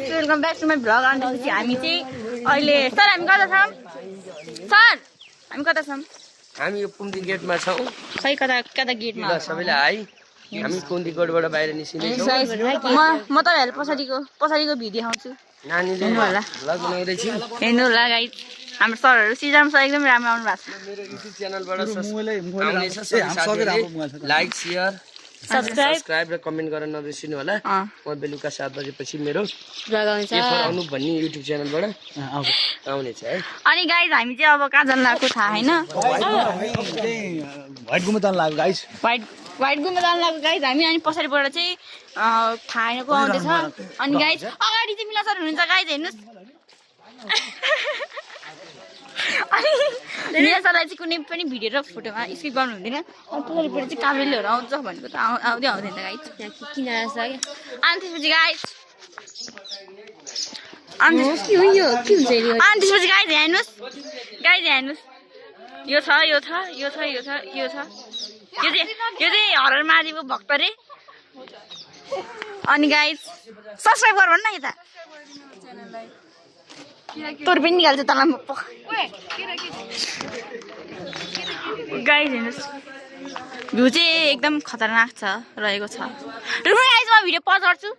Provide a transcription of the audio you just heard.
Guys welcome back to my vlog. अनि त्यसपछि हामी चाहिँ अहिले सर हामी कता छौँ? सर हामी कता छौँ? हामी यो कुन्दी गेटमा छौँ। खै कता कता गेटमा? सबैलाई हाई। हामी कुन्दी गेटबाट बाहिर निस्किँदैछौँ। म तपाईँहरूलाई पछाडिको भिडियो देखाउँछु। नानीले भ्लग बनाउँदैछु। हेर्नु होला गाइस हाम्रो सरहरू सिजन सर एकदम राम्रो आउनु भएको छ। मेरो युट्युब च्यानलबाट आउनेछ सबै साथीहरूले लाइक शेयर सब्स्क्राइब र कमेन्ट गर्न नबिर्सिनु होला। म बेलुका 7 बजेपछि मेरो अनु भन्ने युट्युब च्यानलबाट आउनेछ है। अनि गाइस हामी चाहिँ अब कहाँ जान लागेको थाहा हैन। व्हाइट गुम्बा जान लाग्यो गाइस। व्हाइट गुम्बा जान लागेको गाइस हामी। अनि पछाडिबाट चाहिँ थाहा हैन को आउँदैछ। अनि गाइस अगाडि चाहिँ मिला सर हुनुहुन्छ गाइस हेर्नुस्। अनि मिला सरलाई चाहिँ कुनै पनि भिडियो र फोटोमा स्किप गर्नु हुँदैन। अनि पछाडिबाट चाहिँ काभ्रेलीहरू आउँछ भनेको त आउँदैन गाइस। किन आछ क्या? अनि त्यसपछि गाइस अनि त्यसपछि गाइस हेर्नुस् यो छ यो चाहिँ हरर महादेवको भक्त रे। अनि गाइस सब्स्क्राइब गर भन्न यता तोर पनि निकाल्छ तल गाइस हेर्नुस् भ्यू चाहिँ एकदम खतरनाक छ रहेको छ। र गाइस म भिडियो पज गर्छु।